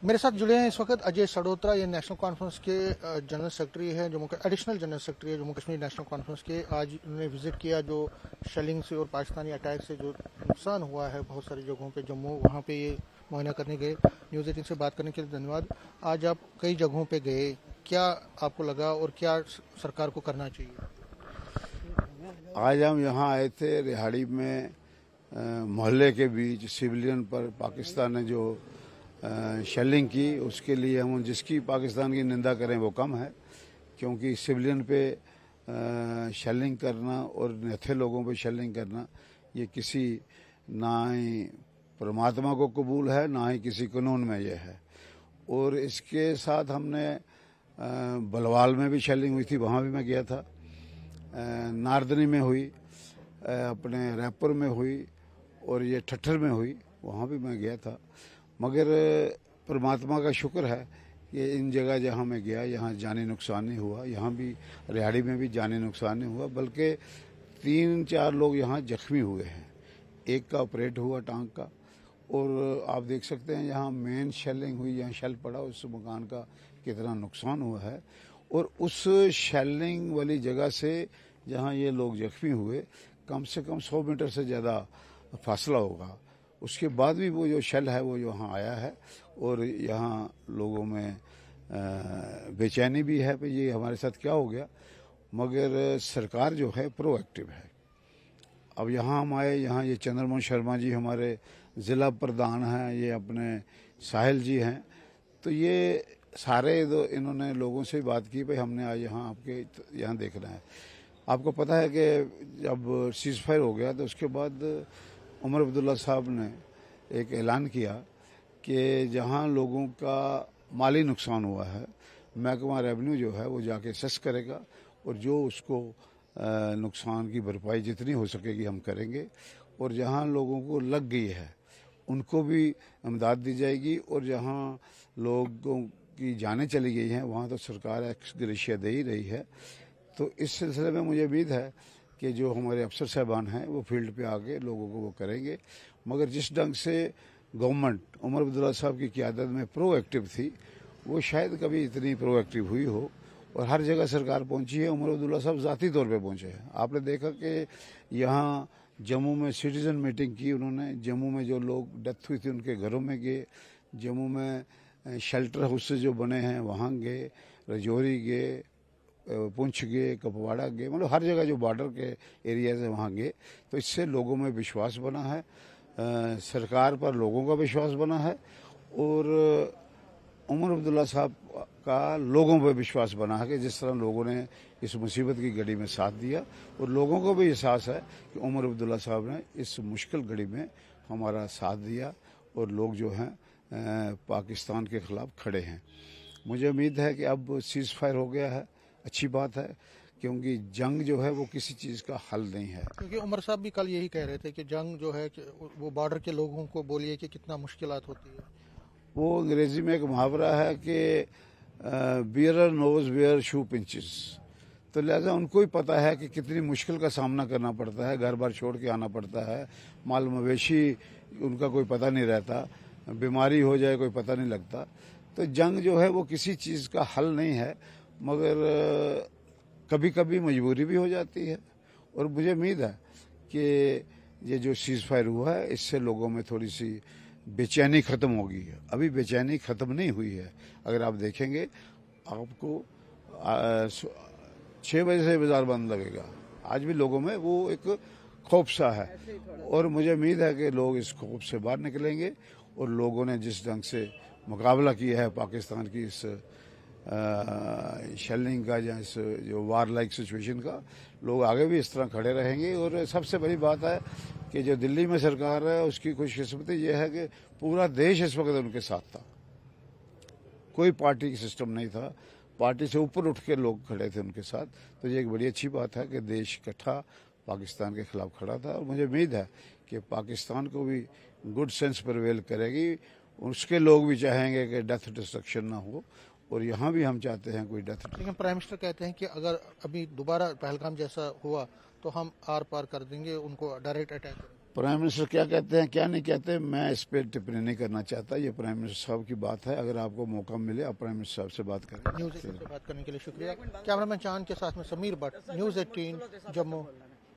मेरे साथ जुड़े हैं इस वक्त अजय सडोत्रा, ये नेशनल कॉन्फ्रेंस के जनरल सेक्रेटरी है, एडिशनल जनरल सेक्रेटरी है जम्मू कश्मीर नेशनल कॉन्फ्रेंस के। आज उन्होंने विजिट किया जो शेलिंग से और पाकिस्तानी अटैक से जो नुकसान हुआ है बहुत सारी जगहों पे जम्मू, वहाँ पे ये मुआयना करने गए। न्यूज़ 18 से बात करने के लिए धन्यवाद। आज आप कई जगहों पे गए, क्या आपको लगा और क्या सरकार को करना चाहिए? आज हम यहाँ आए थे रिहाड़ी में मोहल्ले के बीच सिविलियन पर पाकिस्तान ने जो शेलिंग की, उसके लिए हम जिसकी पाकिस्तान की निंदा करें वो कम है, क्योंकि सिविलियन पे शेलिंग करना और नथे लोगों पे शेलिंग करना ये किसी ना ही परमात्मा को कबूल है ना ही किसी कानून में ये है। और इसके साथ हमने बलवाल में भी शेलिंग हुई थी, वहाँ भी मैं गया था। नारदनी में हुई, अपने रैपर में हुई और ये ठट्ठर में हुई, वहाँ भी मैं गया था। मगर परमात्मा का शुक्र है कि इन जगह जहाँ मैं गया यहाँ जानी नुकसान नहीं हुआ। यहाँ भी रिहाड़ी में भी जानी नुकसान नहीं हुआ, बल्कि 3-4 लोग यहाँ जख्मी हुए हैं। एक का ऑपरेट हुआ टांग का। और आप देख सकते हैं यहाँ मेन शेलिंग हुई, यहाँ शेल पड़ा, उस मकान का कितना नुकसान हुआ है। और उस शेलिंग वाली जगह से जहाँ ये लोग जख्मी हुए कम से कम 100 मीटर से ज़्यादा फासला होगा। उसके बाद भी वो जो शेल है वो यहाँ आया है और यहाँ लोगों में बेचैनी भी है कि ये हमारे साथ क्या हो गया। मगर सरकार जो है प्रोएक्टिव है। अब यहाँ हम आए, यहाँ ये चंद्रमोहन शर्मा जी हमारे ज़िला प्रधान हैं, ये अपने साहिल जी हैं, तो ये सारे इन्होंने लोगों से बात की, भाई हमने आज यहाँ आपके यहाँ देखना है। आपको पता है कि जब सीज़ फायर हो गया तो उसके बाद उमर अब्दुल्ला साहब ने एक ऐलान किया कि जहाँ लोगों का माली नुकसान हुआ है, महकमा रेवेन्यू जो है वो जाके सेस करेगा और जो उसको नुकसान की भरपाई जितनी हो सकेगी हम करेंगे। और जहाँ लोगों को लग गई है उनको भी इमदाद दी जाएगी, और जहाँ लोगों की जानें चली गई हैं वहाँ तो सरकार एक्स ग्रेशिया दे ही रही है। तो इस सिलसिले में मुझे उम्मीद है कि जो हमारे अफसर साहबान हैं वो फील्ड पे आके लोगों को वो करेंगे। मगर जिस ढंग से गवर्नमेंट उमर अब्दुल्ला साहब की क़यादत में प्रोएक्टिव थी, वो शायद कभी इतनी प्रोएक्टिव हुई हो। और हर जगह सरकार पहुंची है, उमर अब्दुल्ला साहब ज़ाती तौर पे पहुंचे हैं। आपने देखा कि यहाँ जम्मू में सिटीज़न मीटिंग की उन्होंने, जम्मू में जो लोग डेथ हुई थी उनके घरों में गए, जम्मू में शेल्टर हाउसेज जो बने हैं वहाँ गए, रजौरी गए, पुंछ गए, कपवाड़ा गए, मतलब हर जगह जो बॉर्डर के एरियाज है वहाँ गए। तो इससे लोगों में विश्वास बना है, सरकार पर लोगों का विश्वास बना है, और उमर अब्दुल्ला साहब का लोगों पर विश्वास बना है कि जिस तरह लोगों ने इस मुसीबत की घड़ी में साथ दिया, और लोगों को भी एहसास है कि उमर अब्दुल्ला साहब ने इस मुश्किल घड़ी में हमारा साथ दिया, और लोग जो हैं पाकिस्तान के ख़िलाफ़ खड़े हैं। मुझे उम्मीद है कि अब सीज़ फायर हो गया है, अच्छी बात है, क्योंकि जंग जो है वो किसी चीज़ का हल नहीं है। क्योंकि उमर साहब भी कल यही कह रहे थे कि जंग जो है कि वो बॉर्डर के लोगों को बोलिए कि कितना मुश्किलात होती है। वो अंग्रेजी में एक मुहावरा है कि bearer knows where shoe pinches, तो लिहाजा उनको ही पता है कि कितनी मुश्किल का सामना करना पड़ता है, घर बार छोड़ के आना पड़ता है, माल मवेशी उनका कोई पता नहीं रहता, बीमारी हो जाए कोई पता नहीं लगता। तो जंग जो है वो किसी चीज़ का हल नहीं है, मगर कभी कभी मजबूरी भी हो जाती है। और मुझे उम्मीद है कि ये जो सीज़ फायर हुआ है इससे लोगों में थोड़ी सी बेचैनी ख़त्म होगी। अभी बेचैनी ख़त्म नहीं हुई है। अगर आप देखेंगे आपको 6 बजे से बाज़ार बंद लगेगा, आज भी लोगों में वो एक खौफ सा है, और मुझे उम्मीद है कि लोग इस खौफ से बाहर निकलेंगे। और लोगों ने जिस ढंग से मुकाबला किया है पाकिस्तान की इस शेलिंग का या इस जो वार लाइक सिचुएशन का, लोग आगे भी इस तरह खड़े रहेंगे। और सबसे बड़ी बात है कि जो दिल्ली में सरकार है उसकी खुशकिस्मती ये है कि पूरा देश इस वक्त उनके साथ था, कोई पार्टी का सिस्टम नहीं था, पार्टी से ऊपर उठ के लोग खड़े थे उनके साथ। तो ये एक बड़ी अच्छी बात है कि देश इकट्ठा पाकिस्तान के खिलाफ खड़ा था। और मुझे उम्मीद है कि पाकिस्तान को भी गुड सेंस प्रिवेल करेगी, उसके लोग भी चाहेंगे कि डेथ डिस्ट्रक्शन ना हो, और यहाँ भी हम चाहते हैं कोई डेथ। लेकिन प्राइम मिनिस्टर कहते हैं कि अगर अभी दोबारा पहलगाम जैसा हुआ तो हम आर पार कर देंगे, उनको डायरेक्ट अटैक करेंगे। प्राइम मिनिस्टर क्या कहते हैं क्या नहीं कहते हैं, मैं इस पर टिप्पणी नहीं करना चाहता। ये प्राइम मिनिस्टर साहब की बात है। अगर आपको मौका मिले आप प्राइम मिनिस्टर साहब से बात करें। न्यूज़ 18 से बात करने के लिए शुक्रिया। कैमरामैन चांद के साथ में समीर भट्ट, न्यूज़ 18 जम्मू।